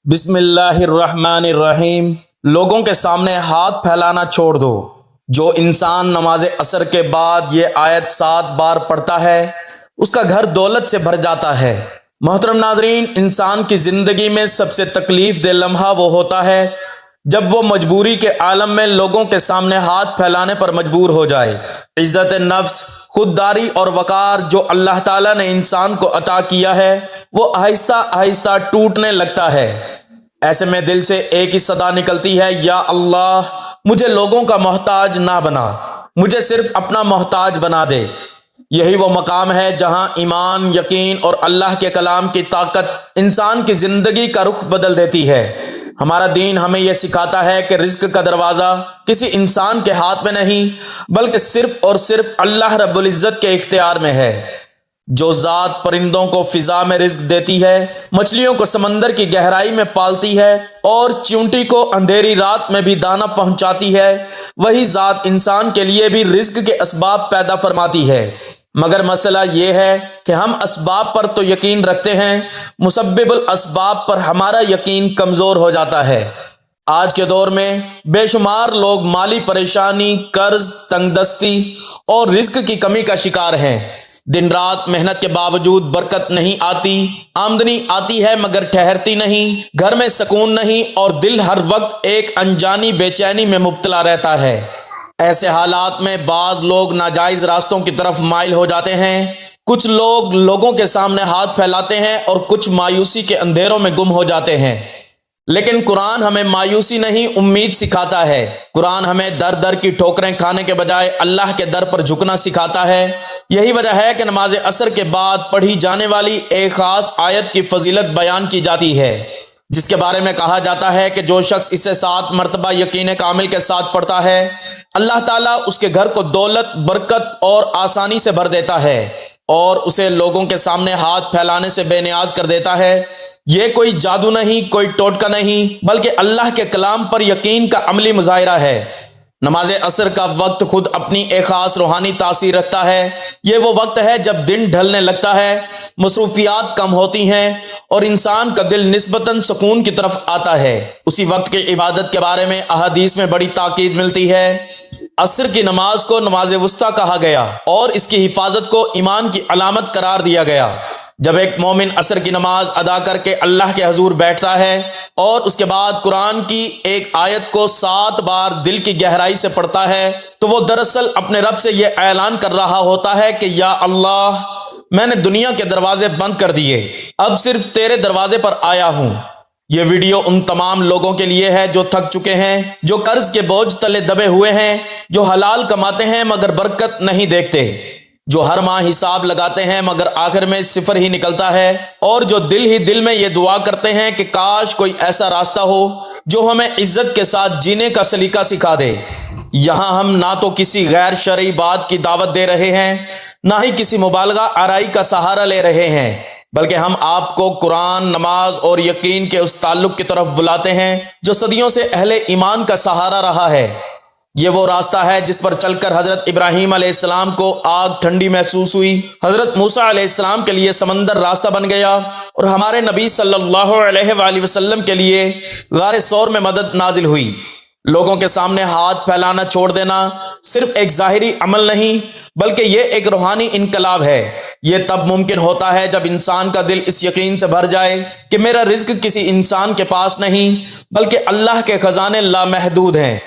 بسم اللہ الرحمن الرحیم۔ لوگوں کے سامنے ہاتھ پھیلانا چھوڑ دو۔ جو انسان نماز عصر کے بعد یہ آیت 7 بار پڑھتا ہے اس کا گھر دولت سے بھر جاتا ہے۔ محترم ناظرین، انسان کی زندگی میں سب سے تکلیف دہ لمحہ وہ ہوتا ہے جب وہ مجبوری کے عالم میں لوگوں کے سامنے ہاتھ پھیلانے پر مجبور ہو جائے۔ عزت نفس، خودداری اور وقار جو اللہ تعالیٰ نے انسان کو عطا کیا ہے وہ آہستہ آہستہ ٹوٹنے لگتا ہے۔ ایسے میں دل سے ایک ہی صدا نکلتی ہے، یا اللہ مجھے لوگوں کا محتاج نہ بنا، مجھے صرف اپنا محتاج بنا دے۔ یہی وہ مقام ہے جہاں ایمان، یقین اور اللہ کے کلام کی طاقت انسان کی زندگی کا رخ بدل دیتی ہے۔ ہمارا دین ہمیں یہ سکھاتا ہے کہ رزق کا دروازہ کسی انسان کے ہاتھ میں نہیں بلکہ صرف اور صرف اللہ رب العزت کے اختیار میں ہے۔ جو ذات پرندوں کو فضا میں رزق دیتی ہے، مچھلیوں کو سمندر کی گہرائی میں پالتی ہے اور چیونٹی کو اندھیری رات میں بھی دانہ پہنچاتی ہے، وہی ذات انسان کے لیے بھی رزق کے اسباب پیدا فرماتی ہے۔ مگر مسئلہ یہ ہے کہ ہم اسباب پر تو یقین رکھتے ہیں، مسبب الاسباب پر ہمارا یقین کمزور ہو جاتا ہے۔ آج کے دور میں بے شمار لوگ مالی پریشانی، قرض، تنگ دستی اور رزق کی کمی کا شکار ہیں۔ دن رات محنت کے باوجود برکت نہیں آتی، آمدنی آتی ہے مگر ٹھہرتی نہیں، گھر میں سکون نہیں اور دل ہر وقت ایک انجانی بے چینی میں مبتلا رہتا ہے۔ ایسے حالات میں بعض لوگ ناجائز راستوں کی طرف مائل ہو جاتے ہیں۔ کچھ لوگ لوگوں کے سامنے ہاتھ پھیلاتے ہیں اور کچھ مایوسی کے اندھیروں میں گم ہو جاتے ہیں۔ لیکن قرآن ہمیں مایوسی نہیں، امید سکھاتا ہے۔ قرآن ہمیں در در کی ٹھوکریں کھانے کے بجائے اللہ کے در پر جھکنا سکھاتا ہے۔ یہی وجہ ہے کہ نماز عصر کے بعد پڑھی جانے والی ایک خاص آیت کی فضیلت بیان کی جاتی ہے، جس کے بارے میں کہا جاتا ہے کہ جو شخص اسے 7 مرتبہ یقین کامل کے ساتھ پڑھتا ہے، اللہ تعالیٰ اس کے گھر کو دولت، برکت اور آسانی سے بھر دیتا ہے اور اسے لوگوں کے سامنے ہاتھ پھیلانے سے بے نیاز کر دیتا ہے۔ یہ کوئی جادو نہیں، کوئی ٹوٹکا نہیں، بلکہ اللہ کے کلام پر یقین کا عملی مظاہرہ ہے۔ نماز عصر کا وقت خود اپنی ایک خاص روحانی تاثیر رکھتا ہے۔ یہ وہ وقت ہے جب دن ڈھلنے لگتا ہے، مصروفیات کم ہوتی ہیں اور انسان کا دل نسبتاً سکون کی طرف آتا ہے۔ اسی وقت کی عبادت کے بارے میں احادیث میں بڑی تاکید ملتی ہے۔ عصر کی نماز کو نماز وسطیٰ کہا گیا اور اس کی حفاظت کو ایمان کی علامت قرار دیا گیا۔ جب ایک مومن عصر کی نماز ادا کر کے اللہ کے حضور بیٹھتا ہے اور اس کے بعد قرآن کی ایک آیت کو 7 بار دل کی گہرائی سے پڑھتا ہے تو وہ دراصل اپنے رب سے یہ اعلان کر رہا ہوتا ہے کہ یا اللہ، میں نے دنیا کے دروازے بند کر دیے، اب صرف تیرے دروازے پر آیا ہوں۔ یہ ویڈیو ان تمام لوگوں کے لیے ہے جو تھک چکے ہیں، جو قرض کے بوجھ تلے دبے ہوئے ہیں، جو حلال کماتے ہیں مگر برکت نہیں دیکھتے، جو ہر ماہ حساب لگاتے ہیں مگر آخر میں صفر ہی نکلتا ہے، اور جو دل ہی دل میں یہ دعا کرتے ہیں کہ کاش کوئی ایسا راستہ ہو جو ہمیں عزت کے ساتھ جینے کا سلیقہ سکھا دے۔ یہاں ہم نہ تو کسی غیر شرعی بات کی دعوت دے رہے ہیں، نہ ہی کسی مبالغہ آرائی کا سہارا لے رہے ہیں، بلکہ ہم آپ کو قرآن، نماز اور یقین کے اس تعلق کی طرف بلاتے ہیں جو صدیوں سے اہل ایمان کا سہارا رہا ہے۔ یہ وہ راستہ ہے جس پر چل کر حضرت ابراہیم علیہ السلام کو آگ ٹھنڈی محسوس ہوئی، حضرت موسیٰ علیہ السلام کے لیے سمندر راستہ بن گیا اور ہمارے نبی صلی اللہ علیہ وآلہ وسلم کے لیے غار ثور میں مدد نازل ہوئی۔ لوگوں کے سامنے ہاتھ پھیلانا چھوڑ دینا صرف ایک ظاہری عمل نہیں بلکہ یہ ایک روحانی انقلاب ہے۔ یہ تب ممکن ہوتا ہے جب انسان کا دل اس یقین سے بھر جائے کہ میرا رزق کسی انسان کے پاس نہیں بلکہ اللہ کے خزانے لامحدود ہیں۔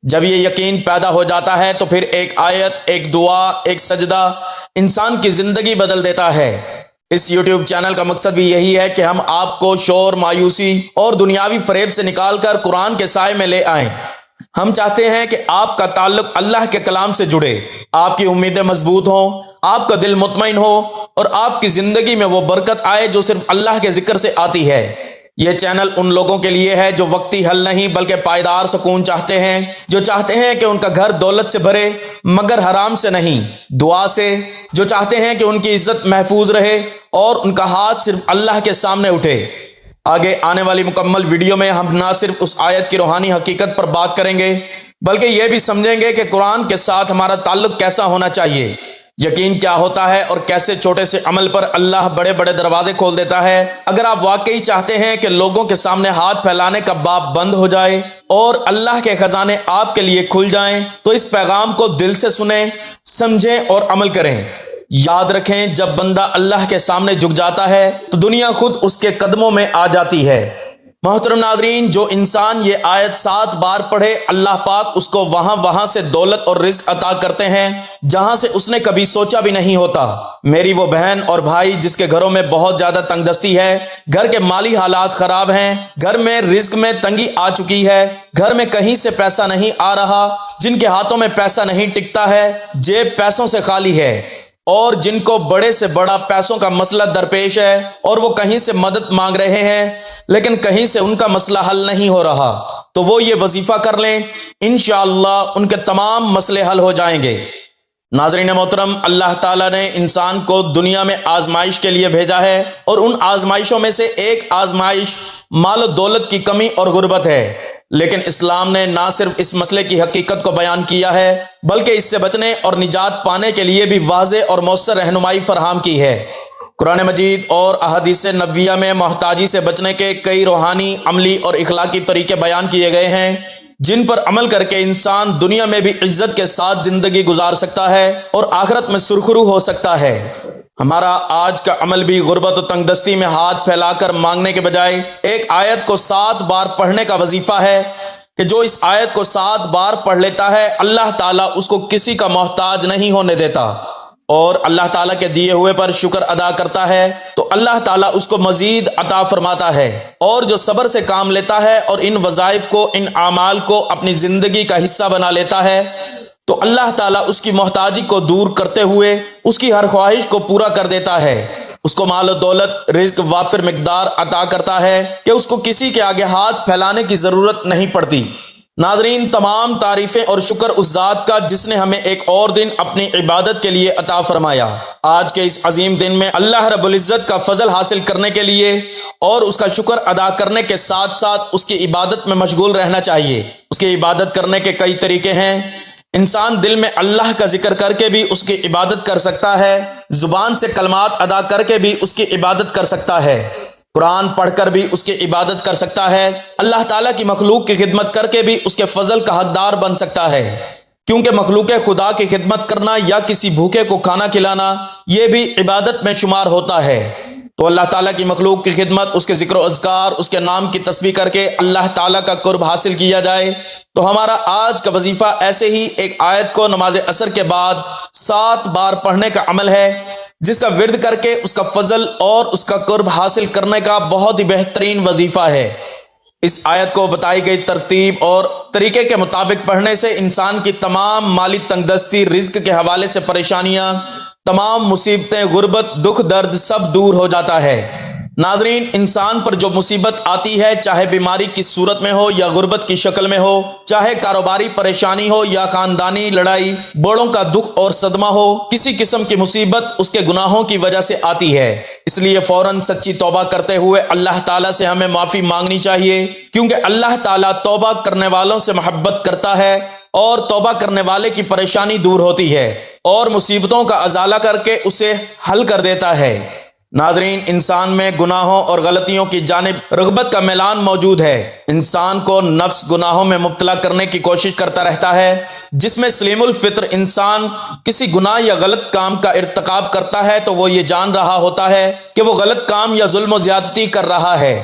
جب یہ یقین پیدا ہو جاتا ہے تو پھر ایک آیت، ایک دعا، ایک سجدہ انسان کی زندگی بدل دیتا ہے۔ اس یوٹیوب چینل کا مقصد بھی یہی ہے کہ ہم آپ کو شور، مایوسی اور دنیاوی فریب سے نکال کر قرآن کے سائے میں لے آئیں۔ ہم چاہتے ہیں کہ آپ کا تعلق اللہ کے کلام سے جڑے، آپ کی امیدیں مضبوط ہوں، آپ کا دل مطمئن ہو اور آپ کی زندگی میں وہ برکت آئے جو صرف اللہ کے ذکر سے آتی ہے۔ یہ چینل ان لوگوں کے لیے ہے جو وقتی حل نہیں بلکہ پائیدار سکون چاہتے ہیں، جو چاہتے ہیں کہ ان کا گھر دولت سے بھرے مگر حرام سے نہیں، دعا سے، جو چاہتے ہیں کہ ان کی عزت محفوظ رہے اور ان کا ہاتھ صرف اللہ کے سامنے اٹھے۔ آگے آنے والی مکمل ویڈیو میں ہم نہ صرف اس آیت کی روحانی حقیقت پر بات کریں گے بلکہ یہ بھی سمجھیں گے کہ قرآن کے ساتھ ہمارا تعلق کیسا ہونا چاہیے۔ یقین کیا ہوتا ہے اور کیسے چھوٹے سے عمل پر اللہ بڑے بڑے دروازے کھول دیتا ہے۔ اگر آپ واقعی چاہتے ہیں کہ لوگوں کے سامنے ہاتھ پھیلانے کا باب بند ہو جائے اور اللہ کے خزانے آپ کے لیے کھل جائیں تو اس پیغام کو دل سے سنیں، سمجھیں اور عمل کریں۔ یاد رکھیں، جب بندہ اللہ کے سامنے جھک جاتا ہے تو دنیا خود اس کے قدموں میں آ جاتی ہے۔ محترم ناظرین، جو انسان یہ آیت 7 بار پڑھے، اللہ پاک اس کو وہاں سے دولت اور رزق عطا کرتے ہیں جہاں سے اس نے کبھی سوچا بھی نہیں ہوتا۔ میری وہ بہن اور بھائی جس کے گھروں میں بہت زیادہ تنگ دستی ہے، گھر کے مالی حالات خراب ہیں، گھر میں رزق میں تنگی آ چکی ہے، گھر میں کہیں سے پیسہ نہیں آ رہا، جن کے ہاتھوں میں پیسہ نہیں ٹکتا ہے، جیب پیسوں سے خالی ہے، اور جن کو بڑے سے بڑا پیسوں کا مسئلہ درپیش ہے اور وہ کہیں سے مدد مانگ رہے ہیں لیکن کہیں سے ان کا مسئلہ حل نہیں ہو رہا، تو وہ یہ وظیفہ کر لیں، انشاءاللہ ان کے تمام مسئلے حل ہو جائیں گے۔ ناظرین محترم، اللہ تعالیٰ نے انسان کو دنیا میں آزمائش کے لیے بھیجا ہے، اور ان آزمائشوں میں سے ایک آزمائش مال و دولت کی کمی اور غربت ہے، لیکن اسلام نے نہ صرف اس مسئلے کی حقیقت کو بیان کیا ہے بلکہ اس سے بچنے اور نجات پانے کے لیے بھی واضح اور مؤثر رہنمائی فراہم کی ہے۔ قرآن مجید اور احادیث نبویہ میں محتاجی سے بچنے کے کئی روحانی، عملی اور اخلاقی طریقے بیان کیے گئے ہیں جن پر عمل کر کے انسان دنیا میں بھی عزت کے ساتھ زندگی گزار سکتا ہے اور آخرت میں سرخرو ہو سکتا ہے۔ ہمارا آج کا عمل بھی غربت و تنگ دستی میں ہاتھ پھیلا کر مانگنے کے بجائے ایک آیت کو 7 بار پڑھنے کا وظیفہ ہے کہ جو اس آیت کو 7 بار پڑھ لیتا ہے، اللہ تعالیٰ اس کو کسی کا محتاج نہیں ہونے دیتا، اور اللہ تعالیٰ کے دیے ہوئے پر شکر ادا کرتا ہے تو اللہ تعالیٰ اس کو مزید عطا فرماتا ہے، اور جو صبر سے کام لیتا ہے اور ان وظائف کو، ان اعمال کو اپنی زندگی کا حصہ بنا لیتا ہے تو اللہ تعالیٰ اس کی محتاجی کو دور کرتے ہوئے اس کی ہر خواہش کو پورا کر دیتا ہے، اس کو مال و دولت، رزق وافر مقدار عطا کرتا ہے کہ اس کو کسی کے آگے ہاتھ پھیلانے کی ضرورت نہیں پڑتی۔ ناظرین، تمام تعریفیں اور شکر اس ذات کا جس نے ہمیں ایک اور دن اپنی عبادت کے لیے عطا فرمایا۔ آج کے اس عظیم دن میں اللہ رب العزت کا فضل حاصل کرنے کے لیے اور اس کا شکر ادا کرنے کے ساتھ ساتھ اس کی عبادت میں مشغول رہنا چاہیے۔ اس کی عبادت کرنے کے کئی طریقے ہیں۔ انسان دل میں اللہ کا ذکر کر کے بھی اس کی عبادت کر سکتا ہے، زبان سے کلمات ادا کر کے بھی اس کی عبادت کر سکتا ہے، قرآن پڑھ کر بھی اس کی عبادت کر سکتا ہے، اللہ تعالیٰ کی مخلوق کی خدمت کر کے بھی اس کے فضل کا حقدار بن سکتا ہے، کیونکہ مخلوق خدا کی خدمت کرنا یا کسی بھوکے کو کھانا کھلانا یہ بھی عبادت میں شمار ہوتا ہے۔ تو اللہ تعالیٰ کی مخلوق کی خدمت، اس کے ذکر و اذکار، اس کے نام کی تسبیح کر کے اللہ تعالیٰ کا قرب حاصل کیا جائے تو ہمارا آج کا وظیفہ ایسے ہی ایک آیت کو نماز عصر کے بعد 7 بار پڑھنے کا عمل ہے، جس کا ورد کر کے اس کا فضل اور اس کا قرب حاصل کرنے کا بہت ہی بہترین وظیفہ ہے۔ اس آیت کو بتائی گئی ترتیب اور طریقے کے مطابق پڑھنے سے انسان کی تمام مالی تنگ دستی، رزق کے حوالے سے پریشانیاں، تمام مصیبتیں، غربت، دکھ، درد سب دور ہو جاتا ہے۔ ناظرین، انسان پر جو مصیبت آتی ہے، چاہے بیماری کی صورت میں ہو یا غربت کی شکل میں ہو، چاہے کاروباری پریشانی ہو یا خاندانی لڑائی، بڑوں کا دکھ اور صدمہ ہو، کسی قسم کی مصیبت اس کے گناہوں کی وجہ سے آتی ہے۔ اس لیے فوراً سچی توبہ کرتے ہوئے اللہ تعالیٰ سے ہمیں معافی مانگنی چاہیے، کیونکہ اللہ تعالیٰ توبہ کرنے والوں سے محبت کرتا ہے اور توبہ کرنے والے کی پریشانی دور ہوتی ہے اور مصیبتوں کا ازالہ کر کے اسے حل کر دیتا ہے۔ ناظرین، انسان میں گناہوں اور غلطیوں کی جانب رغبت کا میلان موجود ہے۔ انسان کو نفس گناہوں میں مبتلا کرنے کی کوشش کرتا رہتا ہے، جس میں سلیم الفطر انسان کسی گناہ یا غلط کام کا ارتکاب کرتا ہے تو وہ یہ جان رہا ہوتا ہے کہ وہ غلط کام یا ظلم و زیادتی کر رہا ہے،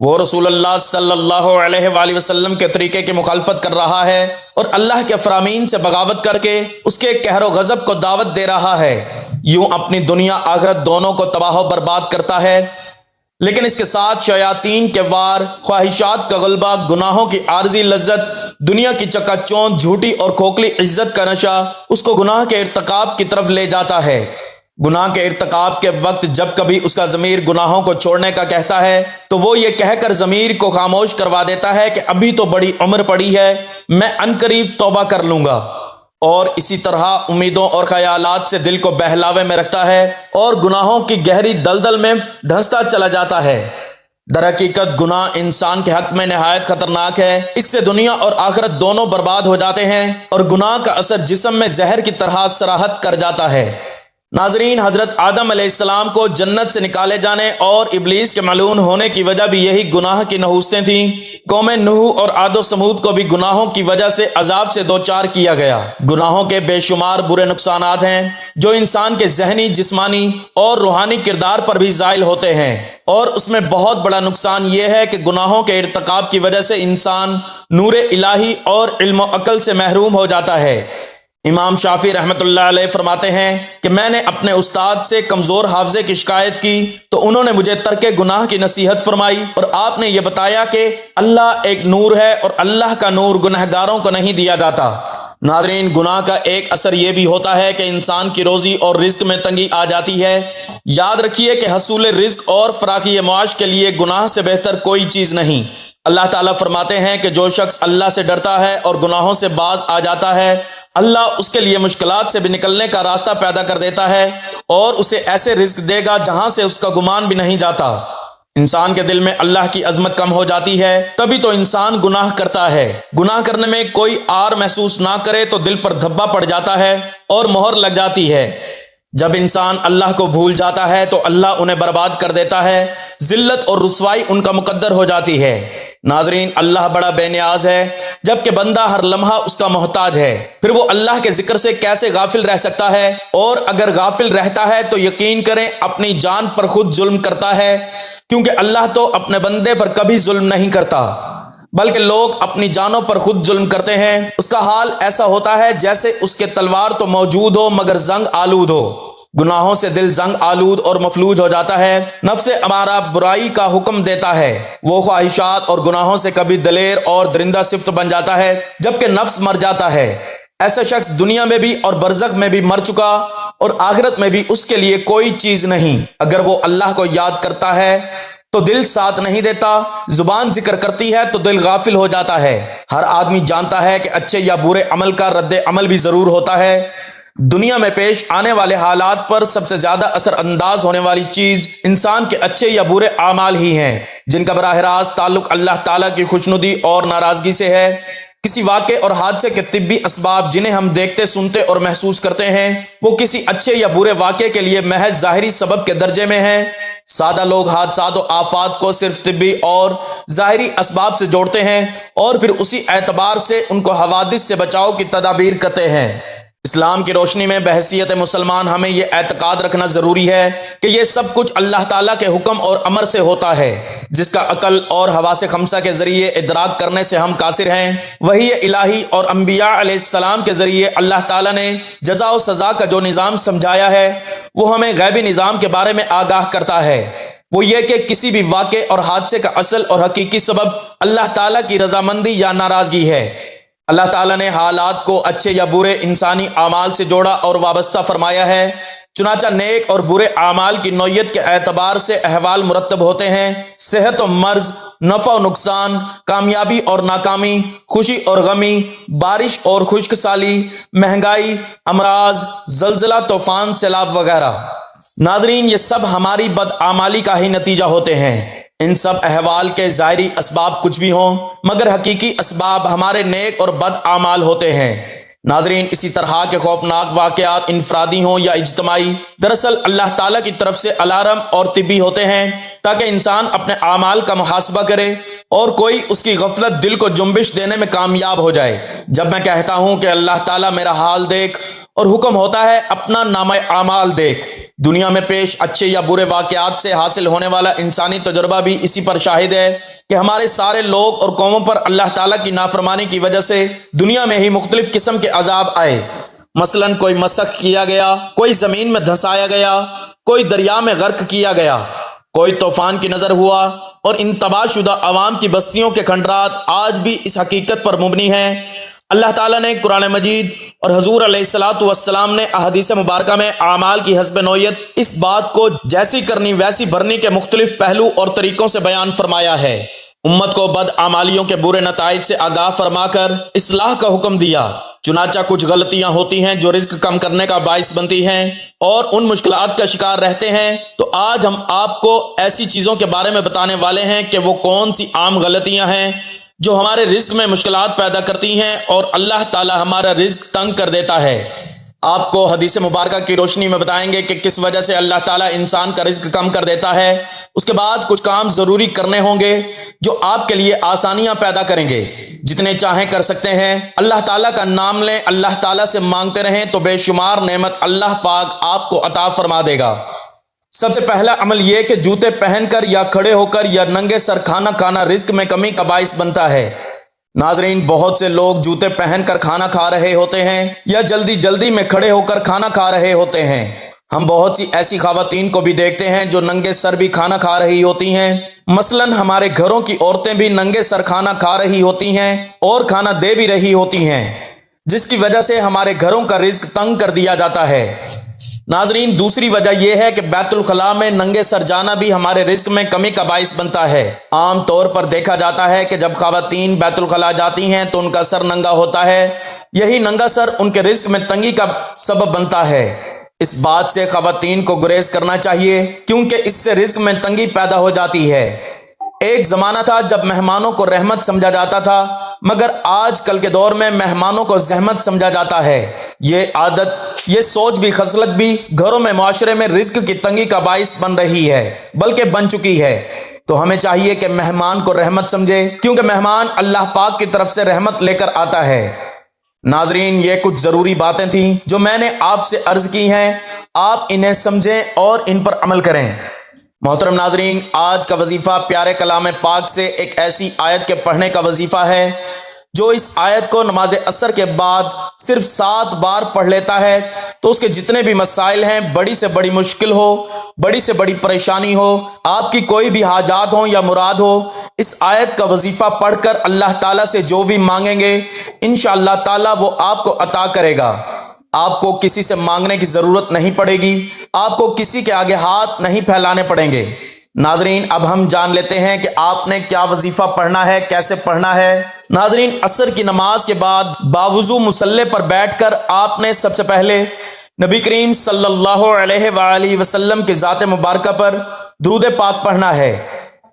وہ رسول اللہ صلی اللہ علیہ وآلہ وسلم کے طریقے کی مخالفت کر رہا ہے اور اللہ کے فرامین سے بغاوت کر کے اس کے قہر و غضب کو دعوت دے رہا ہے، یوں اپنی دنیا آخرت دونوں کو تباہ و برباد کرتا ہے۔ لیکن اس کے ساتھ شیاطین کے وار، خواہشات کا غلبہ، گناہوں کی عارضی لذت، دنیا کی چکا چوند، جھوٹی اور کھوکھلی عزت کا نشہ اس کو گناہ کے ارتکاب کی طرف لے جاتا ہے۔ گناہ کے ارتکاب کے وقت جب کبھی اس کا ضمیر گناہوں کو چھوڑنے کا کہتا ہے تو وہ یہ کہہ کر ضمیر کو خاموش کروا دیتا ہے کہ ابھی تو بڑی عمر پڑی ہے، میں عنقریب توبہ کر لوں گا، اور اسی طرح امیدوں اور خیالات سے دل کو بہلاوے میں رکھتا ہے اور گناہوں کی گہری دلدل میں دھنستا چلا جاتا ہے۔ در حقیقت گناہ انسان کے حق میں نہایت خطرناک ہے، اس سے دنیا اور آخرت دونوں برباد ہو جاتے ہیں اور گناہ کا اثر جسم میں زہر کی طرح سراحت کر جاتا ہے۔ ناظرین، حضرت آدم علیہ السلام کو جنت سے نکالے جانے اور ابلیس کے ملعون ہونے کی وجہ بھی یہی گناہ کی نحوستیں تھیں۔ قوم نوح اور عاد و سمود کو بھی گناہوں کی وجہ سے عذاب سے دوچار کیا گیا۔ گناہوں کے بے شمار برے نقصانات ہیں جو انسان کے ذہنی، جسمانی اور روحانی کردار پر بھی زائل ہوتے ہیں، اور اس میں بہت بڑا نقصان یہ ہے کہ گناہوں کے ارتکاب کی وجہ سے انسان نور الہی اور علم و عقل سے محروم ہو جاتا ہے۔ امام شافعی رحمۃ اللہ علیہ فرماتے ہیں کہ میں نے اپنے استاد سے کمزور حافظے کی شکایت کی تو انہوں نے مجھے ترک گناہ کی نصیحت فرمائی، اور آپ نے یہ بتایا کہ اللہ ایک نور ہے اور اللہ کا نور گنہگاروں کو نہیں دیا جاتا۔ ناظرین، گناہ کا ایک اثر یہ بھی ہوتا ہے کہ انسان کی روزی اور رزق میں تنگی آ جاتی ہے۔ یاد رکھیے کہ حصول رزق اور فراخی معاش کے لیے گناہ سے بہتر کوئی چیز نہیں۔ اللہ تعالیٰ فرماتے ہیں کہ جو شخص اللہ سے ڈرتا ہے اور گناہوں سے باز آ جاتا ہے، اللہ اس کے لیے مشکلات سے بھی نکلنے کا راستہ پیدا کر دیتا ہے اور اسے ایسے رزق دے گا جہاں سے اس کا گمان بھی نہیں جاتا۔ انسان کے دل میں اللہ کی عظمت کم ہو جاتی ہے، تبھی تو انسان گناہ کرتا ہے۔ گناہ کرنے میں کوئی آر محسوس نہ کرے تو دل پر دھبا پڑ جاتا ہے اور مہر لگ جاتی ہے۔ جب انسان اللہ کو بھول جاتا ہے تو اللہ انہیں برباد کر دیتا ہے، ذلت اور رسوائی ان کا مقدر ہو جاتی ہے۔ ناظرین، اللہ بڑا بے نیاز ہے، جبکہ بندہ ہر لمحہ اس کا محتاج ہے۔ پھر وہ اللہ کے ذکر سے کیسے غافل رہ سکتا ہے؟ اور اگر غافل رہتا ہے تو یقین کریں اپنی جان پر خود ظلم کرتا ہے، کیونکہ اللہ تو اپنے بندے پر کبھی ظلم نہیں کرتا، بلکہ لوگ اپنی جانوں پر خود ظلم کرتے ہیں۔ اس کا حال ایسا ہوتا ہے جیسے اس کے تلوار تو موجود ہو مگر زنگ آلود ہو۔ گناہوں سے دل زنگ آلود اور مفلوج ہو جاتا ہے۔ نفس امارہ برائی کا حکم دیتا ہے، وہ خواہشات اور گناہوں سے کبھی دلیر اور درندہ صفت بن جاتا ہے، جبکہ نفس مر جاتا ہے۔ ایسا شخص دنیا میں بھی اور برزخ میں بھی مر چکا، اور آخرت میں بھی اس کے لیے کوئی چیز نہیں۔ اگر وہ اللہ کو یاد کرتا ہے تو دل ساتھ نہیں دیتا، زبان ذکر کرتی ہے تو دل غافل ہو جاتا ہے۔ ہر آدمی جانتا ہے کہ اچھے یا برے عمل کا رد عمل بھی ضرور ہوتا ہے۔ دنیا میں پیش آنے والے حالات پر سب سے زیادہ اثر انداز ہونے والی چیز انسان کے اچھے یا برے اعمال ہی ہیں، جن کا براہ راست تعلق اللہ تعالیٰ کی خوشنودی اور ناراضگی سے ہے۔ کسی واقعے اور حادثے کے طبی اسباب جنہیں ہم دیکھتے، سنتے اور محسوس کرتے ہیں، وہ کسی اچھے یا برے واقعے کے لیے محض ظاہری سبب کے درجے میں ہیں۔ سادہ لوگ حادثات و آفات کو صرف طبی اور ظاہری اسباب سے جوڑتے ہیں اور پھر اسی اعتبار سے ان کو حوادث سے بچاؤ کی تدابیر کرتے ہیں۔ اسلام کی روشنی میں بحیثیت مسلمان ہمیں یہ اعتقاد رکھنا ضروری ہے کہ یہ سب کچھ اللہ تعالیٰ کے حکم اور امر سے ہوتا ہے، جس کا عقل اور حواس خمسہ کے ذریعے ادراک کرنے سے ہم قاصر ہیں۔ وحی الہی اور انبیاء علیہ السلام کے ذریعے اللہ تعالیٰ نے جزا و سزا کا جو نظام سمجھایا ہے، وہ ہمیں غیبی نظام کے بارے میں آگاہ کرتا ہے۔ وہ یہ کہ کسی بھی واقعے اور حادثے کا اصل اور حقیقی سبب اللہ تعالیٰ کی رضامندی یا ناراضگی ہے۔ اللہ تعالیٰ نے حالات کو اچھے یا برے انسانی اعمال سے جوڑا اور وابستہ فرمایا ہے، چنانچہ نیک اور برے اعمال کی نوعیت کے اعتبار سے احوال مرتب ہوتے ہیں۔ صحت و مرض، نفع و نقصان، کامیابی اور ناکامی، خوشی اور غمی، بارش اور خشک سالی، مہنگائی، امراض، زلزلہ، طوفان، سیلاب وغیرہ۔ ناظرین، یہ سب ہماری بدعمالی کا ہی نتیجہ ہوتے ہیں۔ ان سب احوال کے ظاہری اسباب کچھ بھی ہوں، مگر حقیقی اسباب ہمارے نیک اور بد اعمال ہوتے ہیں۔ ناظرین، اسی طرح کے خوفناک واقعات انفرادی ہوں یا اجتماعی، دراصل اللہ تعالیٰ کی طرف سے الارم اور طبی ہوتے ہیں تاکہ انسان اپنے اعمال کا محاسبہ کرے اور کوئی اس کی غفلت دل کو جنبش دینے میں کامیاب ہو جائے۔ جب میں کہتا ہوں کہ اللہ تعالیٰ میرا حال دیکھ، اور حکم ہوتا ہے اپنا نامہ اعمال دیکھ، دنیا میں پیش اچھے یا برے واقعات سے حاصل ہونے والا انسانی تجربہ بھی اسی پر شاہد ہے کہ ہمارے سارے لوگ اور قوموں پر اللہ تعالیٰ کی نافرمانی کی وجہ سے دنیا میں ہی مختلف قسم کے عذاب آئے۔ مثلا کوئی مسخ کیا گیا، کوئی زمین میں دھنسایا گیا، کوئی دریا میں غرق کیا گیا، کوئی طوفان کی نظر ہوا، اور ان تباہ شدہ عوام کی بستیوں کے کھنڈرات آج بھی اس حقیقت پر مبنی ہیں۔ اللہ تعالیٰ نے قرآن مجید اور حضور علیہ الصلاۃ والسلام نے احادیث مبارکہ میں اعمال کی حسب نوعیت اس بات کو جیسی کرنی ویسی بھرنی کے مختلف پہلو اور طریقوں سے بیان فرمایا ہے۔ امت کو بد اعمالیوں کے برے نتائج سے آگاہ فرما کر اصلاح کا حکم دیا۔ چنانچہ کچھ غلطیاں ہوتی ہیں جو رزق کم کرنے کا باعث بنتی ہیں اور ان مشکلات کا شکار رہتے ہیں، تو آج ہم آپ کو ایسی چیزوں کے بارے میں بتانے والے ہیں کہ وہ کون سی عام غلطیاں ہیں جو ہمارے رزق میں مشکلات پیدا کرتی ہیں اور اللہ تعالی ہمارا رزق تنگ کر دیتا ہے۔ آپ کو حدیث مبارکہ کی روشنی میں بتائیں گے کہ کس وجہ سے اللہ تعالیٰ انسان کا رزق کم کر دیتا ہے۔ اس کے بعد کچھ کام ضروری کرنے ہوں گے جو آپ کے لیے آسانیاں پیدا کریں گے۔ جتنے چاہیں کر سکتے ہیں۔ اللہ تعالیٰ کا نام لیں، اللہ تعالیٰ سے مانگتے رہیں تو بے شمار نعمت اللہ پاک آپ کو عطا فرما دے گا۔ سب سے پہلا عمل یہ کہ جوتے پہن کر یا کھڑے ہو کر یا ننگے سر کھانا کھانا رزق میں کمی کا باعث بنتا ہے۔ ناظرین، بہت سے لوگ جوتے پہن کر کھانا کھا رہے ہوتے ہیں یا جلدی میں کھڑے ہو کر کھانا کھا رہے ہوتے ہیں۔ ہم بہت سی ایسی خواتین کو بھی دیکھتے ہیں جو ننگے سر بھی کھانا کھا رہی ہوتی ہیں۔ مثلاً ہمارے گھروں کی عورتیں بھی ننگے سر کھانا کھا رہی ہوتی ہیں اور کھانا دے بھی رہی ہوتی ہیں، جس کی وجہ سے ہمارے گھروں کا رزق تنگ کر دیا جاتا ہے۔ ناظرین، دوسری وجہ یہ ہے کہ بیت الخلاء میں ننگے سر جانا بھی ہمارے رزق میں کمی کا باعث بنتا ہے۔ عام طور پر دیکھا جاتا ہے کہ جب خواتین بیت الخلاء جاتی ہیں تو ان کا سر ننگا ہوتا ہے۔ یہی ننگا سر ان کے رزق میں تنگی کا سبب بنتا ہے۔ اس بات سے خواتین کو گریز کرنا چاہیے کیونکہ اس سے رزق میں تنگی پیدا ہو جاتی ہے۔ ایک زمانہ تھا جب مہمانوں کو رحمت سمجھا جاتا تھا، مگر آج کل کے دور میں مہمانوں کو زحمت سمجھا جاتا ہے۔ یہ عادت، یہ سوچ بھی، خصلت بھی گھروں میں، معاشرے میں رزق کی تنگی کا باعث بن رہی ہے، بلکہ بن چکی ہے۔ تو ہمیں چاہیے کہ مہمان کو رحمت سمجھے کیونکہ مہمان اللہ پاک کی طرف سے رحمت لے کر آتا ہے۔ ناظرین، یہ کچھ ضروری باتیں تھیں جو میں نے آپ سے عرض کی ہیں، آپ انہیں سمجھیں اور ان پر عمل کریں۔ محترم ناظرین، آج کا وظیفہ پیارے کلام پاک سے ایک ایسی آیت کے پڑھنے کا وظیفہ ہے جو اس آیت کو نماز عصر کے بعد صرف 7 بار پڑھ لیتا ہے تو اس کے جتنے بھی مسائل ہیں، بڑی سے بڑی مشکل ہو، بڑی سے بڑی پریشانی ہو، آپ کی کوئی بھی حاجات ہوں یا مراد ہو، اس آیت کا وظیفہ پڑھ کر اللہ تعالیٰ سے جو بھی مانگیں گے انشاءاللہ تعالیٰ وہ آپ کو عطا کرے گا۔ آپ کو کسی سے مانگنے کی ضرورت نہیں پڑے گی، آپ کو کسی کے آگے ہاتھ نہیں پھیلانے پڑیں گے۔ ناظرین، اب ہم جان لیتے ہیں کہ آپ نے کیا وظیفہ پڑھنا ہے، کیسے پڑھنا ہے۔ ناظرین، عصر کی نماز کے بعد باوضو مصلی پر بیٹھ کر آپ نے سب سے پہلے نبی کریم صلی اللہ علیہ وآلہ وسلم کی ذات مبارکہ پر درود پاک پڑھنا ہے۔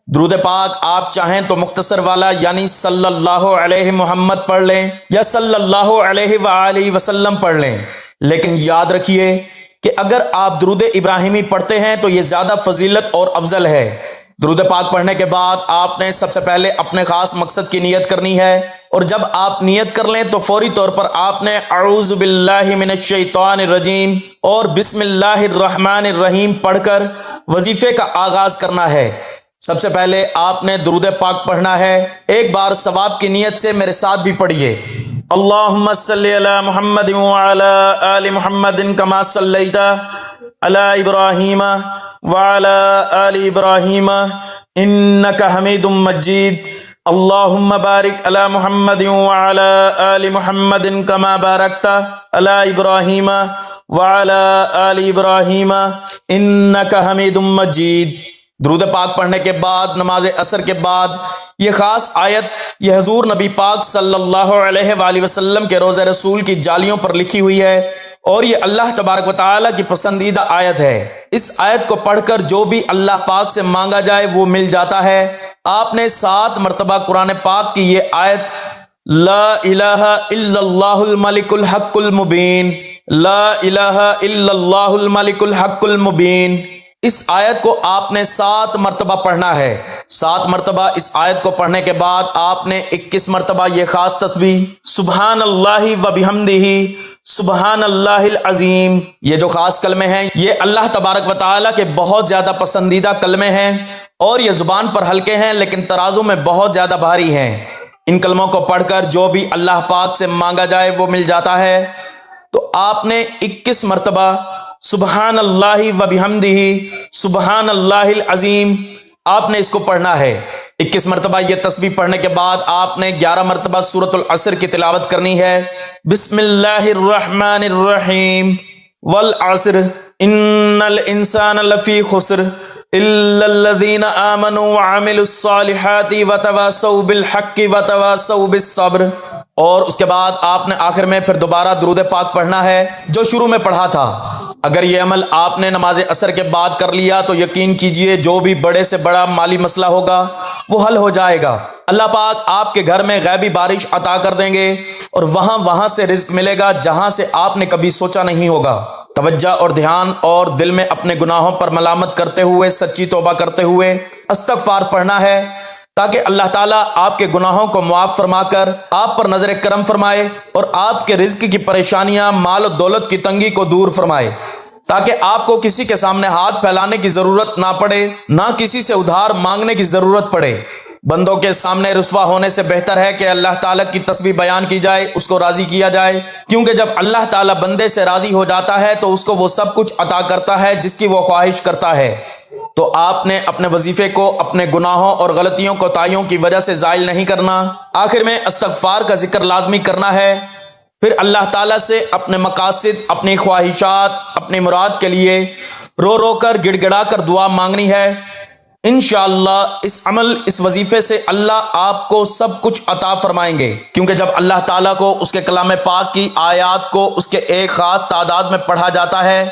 درود پاک آپ چاہیں تو مختصر والا یعنی صلی اللہ علیہ محمد پڑھ لیں یا صلی اللہ علیہ وآلہ وسلم پڑھ لیں، لیکن یاد رکھیے کہ اگر آپ درود ابراہیمی پڑھتے ہیں تو یہ زیادہ فضیلت اور افضل ہے۔ درود پاک پڑھنے کے بعد آپ نے سب سے پہلے اپنے خاص مقصد کی نیت کرنی ہے، اور جب آپ نیت کر لیں تو فوری طور پر آپ نے اعوذ باللہ من الشیطان الرجیم اور بسم اللہ الرحمن الرحیم پڑھ کر وظیفے کا آغاز کرنا ہے۔ سب سے پہلے آپ نے درود پاک پڑھنا ہے۔ ایک بار ثواب کی نیت سے میرے ساتھ بھی پڑھیے۔ اللہم صلی علی محمد وعلی آل محمد کما صلیت علی ابراہیم وعلی آل ابراہیم انک حمید مجید۔ اللہم بارک علی محمد وعلی آل محمد کما بارکت علی ابراہیم وعلی آل ابراہیم انک حمید مجید۔ درود پاک پڑھنے کے بعد نماز عصر کے بعد یہ خاص آیت یہ حضور نبی پاک صلی اللہ علیہ وآلہ وسلم کے روضہ رسول کی جالیوں پر لکھی ہوئی ہے، اور یہ اللہ تبارک و تعالیٰ کی پسندیدہ آیت ہے۔ اس آیت کو پڑھ کر جو بھی اللہ پاک سے مانگا جائے وہ مل جاتا ہے۔ آپ نے 7 مرتبہ قرآن پاک کی یہ آیت لا الہ الا اللہ الملک الحق المبین، لا الہ الا اللہ الملک الحق المبین، اس آیت کو آپ نے 7 مرتبہ پڑھنا ہے۔ 7 مرتبہ اس آیت کو پڑھنے کے بعد آپ نے 21 مرتبہ یہ خاص تسبیح سبحان اللہ و بحمدہ سبحان اللہ العظیم، یہ جو خاص کلمے ہیں یہ اللہ تبارک و تعالیٰ کے بہت زیادہ پسندیدہ کلمے ہیں، اور یہ زبان پر ہلکے ہیں لیکن ترازو میں بہت زیادہ بھاری ہیں۔ ان کلموں کو پڑھ کر جو بھی اللہ پاک سے مانگا جائے وہ مل جاتا ہے۔ تو آپ نے 21 مرتبہ سبحان اللہ و بحمدہ سبحان اللہ العظیم آپ نے اس کو پڑھنا ہے۔ 21 مرتبہ یہ تسبیح پڑھنے کے بعد آپ نے 11 مرتبہ سورۃ العصر کی تلاوت کرنی ہے۔ بسم اللہ الرحمن الرحیم والعصر ان الانسان لفی خسر الا الذین آمنوا وعملوا الصالحات وتواصوا بالحق وتواصوا بالصبر۔ اور اس کے بعد آپ نے آخر میں پھر دوبارہ درود پاک پڑھنا ہے جو شروع میں پڑھا تھا۔ اگر یہ عمل آپ نے نماز عصر کے بعد کر لیا تو یقین کیجئے جو بھی بڑے سے بڑا مالی مسئلہ ہوگا وہ حل ہو جائے گا۔ اللہ پاک آپ کے گھر میں غیبی بارش عطا کر دیں گے اور وہاں سے رزق ملے گا جہاں سے آپ نے کبھی سوچا نہیں ہوگا۔ توجہ اور دھیان اور دل میں اپنے گناہوں پر ملامت کرتے ہوئے سچی توبہ کرتے ہوئے استغفار پڑھنا ہے تاکہ اللہ تعالیٰ آپ کے گناہوں کو معاف فرما کر آپ پر نظر کرم فرمائے اور آپ کے رزق کی پریشانیاں، مال و دولت کی تنگی کو دور فرمائے، تاکہ آپ کو کسی کے سامنے ہاتھ پھیلانے کی ضرورت نہ پڑے، نہ کسی سے ادھار مانگنے کی ضرورت پڑے۔ بندوں کے سامنے رسوا ہونے سے بہتر ہے کہ اللہ تعالیٰ کی تسبیح بیان کی جائے، اس کو راضی کیا جائے، کیونکہ جب اللہ تعالیٰ بندے سے راضی ہو جاتا ہے تو اس کو وہ سب کچھ عطا کرتا ہے جس کی وہ خواہش کرتا ہے۔ تو آپ نے اپنے وظیفے کو اپنے گناہوں اور غلطیوں کوتاہیوں کی وجہ سے زائل نہیں کرنا۔ آخر میں استغفار کا ذکر لازمی کرنا ہے، پھر اللہ تعالیٰ سے اپنے مقاصد، اپنی خواہشات، اپنی مراد کے لیے رو رو کر گڑ گڑا کر دعا مانگنی ہے۔ انشاءاللہ اس وظیفے سے اللہ آپ کو سب کچھ عطا فرمائیں گے، کیونکہ جب اللہ تعالیٰ کو اس کے کلام پاک کی آیات کو اس کے ایک خاص تعداد میں پڑھا جاتا ہے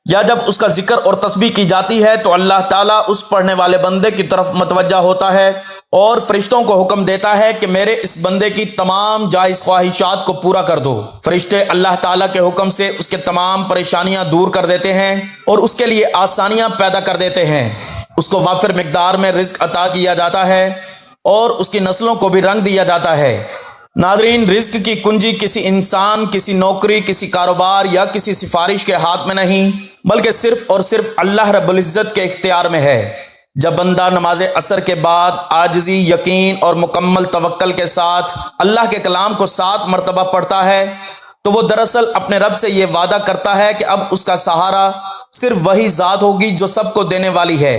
یا جب اس کا ذکر اور تسبیح کی جاتی ہے تو اللہ تعالیٰ اس پڑھنے والے بندے کی طرف متوجہ ہوتا ہے اور فرشتوں کو حکم دیتا ہے کہ میرے اس بندے کی تمام جائز خواہشات کو پورا کر دو۔ فرشتے اللہ تعالیٰ کے حکم سے اس کے تمام پریشانیاں دور کر دیتے ہیں اور اس کے لیے آسانیاں پیدا کر دیتے ہیں۔ اس کو وافر مقدار میں رزق عطا کیا جاتا ہے اور اس کی نسلوں کو بھی رنگ دیا جاتا ہے۔ ناظرین، رزق کی کنجی کسی انسان، کسی نوکری، کسی کاروبار یا کسی سفارش کے ہاتھ میں نہیں، بلکہ صرف اور صرف اللہ رب العزت کے اختیار میں ہے۔ جب بندہ نماز عصر کے بعد عاجزی، یقین اور مکمل توکل کے ساتھ اللہ کے کلام کو 7 مرتبہ پڑھتا ہے تو وہ دراصل اپنے رب سے یہ وعدہ کرتا ہے کہ اب اس کا سہارا صرف وہی ذات ہوگی جو سب کو دینے والی ہے۔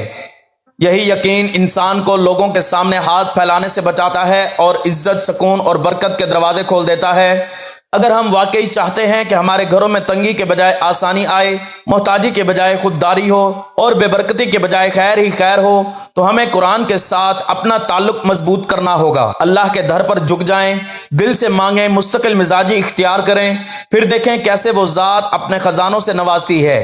یہی یقین انسان کو لوگوں کے سامنے ہاتھ پھیلانے سے بچاتا ہے اور عزت، سکون اور برکت کے دروازے کھول دیتا ہے۔ اگر ہم واقعی چاہتے ہیں کہ ہمارے گھروں میں تنگی کے بجائے آسانی آئے، محتاجی کے بجائے خودداری ہو اور بے برکتی کے بجائے خیر ہی خیر ہو، تو ہمیں قرآن کے ساتھ اپنا تعلق مضبوط کرنا ہوگا۔ اللہ کے در پر جھک جائیں، دل سے مانگیں، مستقل مزاجی اختیار کریں، پھر دیکھیں کیسے وہ ذات اپنے خزانوں سے نوازتی ہے،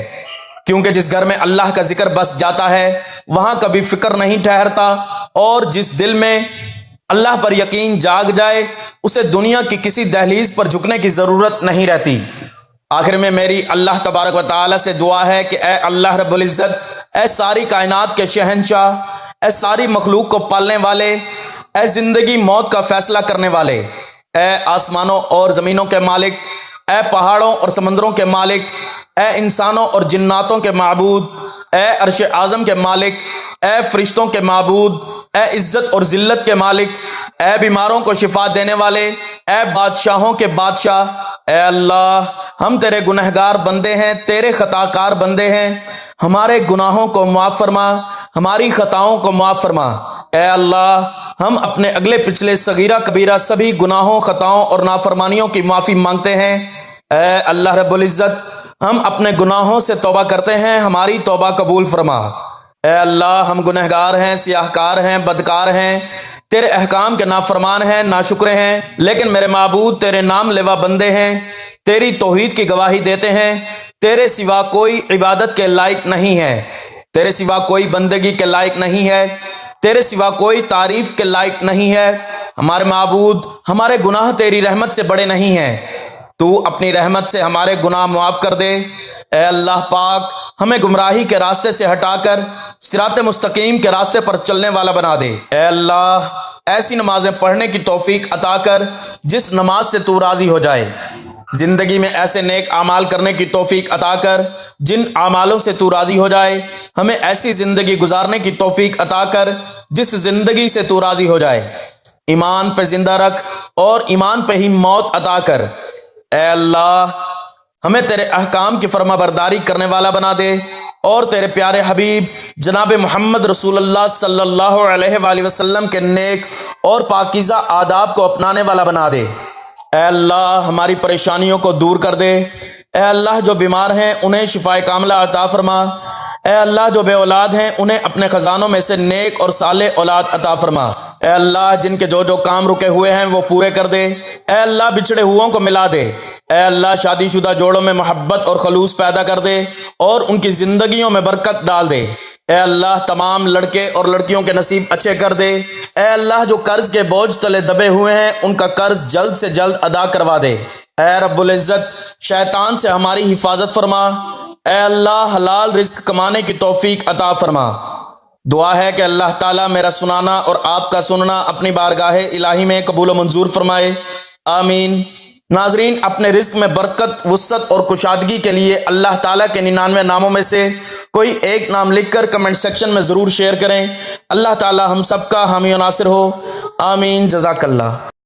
کیونکہ جس گھر میں اللہ کا ذکر بس جاتا ہے وہاں کبھی فکر نہیں ٹھہرتا، اور جس دل میں اللہ پر یقین جاگ جائے اسے دنیا کی کسی دہلیز پر جھکنے کی ضرورت نہیں رہتی۔ آخر میں میری اللہ تبارک و تعالی سے دعا ہے کہ اے اللہ رب العزت، اے ساری کائنات کے شہنشاہ، اے ساری مخلوق کو پالنے والے، اے زندگی موت کا فیصلہ کرنے والے، اے آسمانوں اور زمینوں کے مالک، اے پہاڑوں اور سمندروں کے مالک، اے انسانوں اور جناتوں کے معبود، اے عرش اعظم کے مالک، اے فرشتوں کے معبود، اے عزت اور ذلت کے مالک، اے بیماروں کو شفا دینے والے، اے بادشاہوں کے بادشاہ، اے اللہ، ہم تیرے گنہگار بندے ہیں، تیرے خطا کار بندے ہیں، ہمارے گناہوں کو معاف فرما، ہماری خطاؤں کو معاف فرما۔ اے اللہ، ہم اپنے اگلے پچھلے صغیرہ کبیرہ سبھی گناہوں، خطاؤں اور نافرمانیوں کی معافی مانگتے ہیں۔ اے اللہ رب العزت، ہم اپنے گناہوں سے توبہ کرتے ہیں، ہماری توبہ قبول فرما۔ اے اللہ، ہم گنہگار ہیں، سیاہ کار ہیں، بدکار ہیں، تیرے احکام کے نافرمان ہیں، ناشکرے ہیں، لیکن میرے معبود تیرے نام لیوا بندے ہیں، تیری توحید کی گواہی دیتے ہیں، تیرے سوا کوئی عبادت کے لائق نہیں ہے، تیرے سوا کوئی بندگی کے لائق نہیں ہے، تیرے سوا کوئی تعریف کے لائق نہیں ہے۔ ہمارے معبود، ہمارے گناہ تیری رحمت سے بڑے نہیں ہیں، تو اپنی رحمت سے ہمارے گناہ معاف کر دے۔ اے اللہ پاک، ہمیں گمراہی کے راستے سے ہٹا کر صراط مستقیم کے راستے پر چلنے والا بنا دے۔ اے اللہ، ایسی نمازیں پڑھنے کی توفیق عطا کر جس نماز سے تو راضی ہو جائے، زندگی میں ایسے نیک اعمال کرنے کی توفیق عطا کر جن اعمالوں سے تو راضی ہو جائے، ہمیں ایسی زندگی گزارنے کی توفیق عطا کر جس زندگی سے تو راضی ہو جائے، ایمان پہ زندہ رکھ اور ایمان پہ ہی موت عطا کر۔ اے اللہ، ہمیں تیرے احکام کی فرما برداری کرنے والا بنا دے اور تیرے پیارے حبیب جناب محمد رسول اللہ صلی اللہ علیہ وآلہ وسلم کے نیک اور پاکیزہ آداب کو اپنانے والا بنا دے۔ اے اللہ، ہماری پریشانیوں کو دور کر دے۔ اے اللہ، جو بیمار ہیں انہیں شفائے کاملہ عطا فرما۔ اے اللہ، جو بے اولاد ہیں انہیں اپنے خزانوں میں سے نیک اور صالح اولاد عطا فرما۔ اے اللہ جن کے جو کام رکے ہوئے ہیں وہ پورے کر دے۔ اے اللہ بچھڑے ہوئوں کو ملا دے۔ اے اللہ شادی شدہ جوڑوں میں محبت اور خلوص پیدا کر دے اور ان کی زندگیوں میں برکت ڈال دے۔ اے اللہ تمام لڑکے اور لڑکیوں کے نصیب اچھے کر دے۔ اے اللہ جو قرض کے بوجھ تلے دبے ہوئے ہیں ان کا قرض جلد سے جلد ادا کروا دے۔ اے رب العزت شیطان سے ہماری حفاظت فرما۔ اے اللہ حلال رزق کمانے کی توفیق عطا فرما۔ دعا ہے کہ اللہ تعالیٰ میرا سنانا اور آپ کا سننا اپنی بارگاہ الہی میں قبول و منظور فرمائے، آمین۔ ناظرین، اپنے رزق میں برکت، وسعت اور کشادگی کے لیے اللہ تعالیٰ کے 99 ناموں میں سے کوئی ایک نام لکھ کر کمنٹ سیکشن میں ضرور شیئر کریں۔ اللہ تعالیٰ ہم سب کا حامی و ناصر ہو، آمین۔ جزاک اللہ۔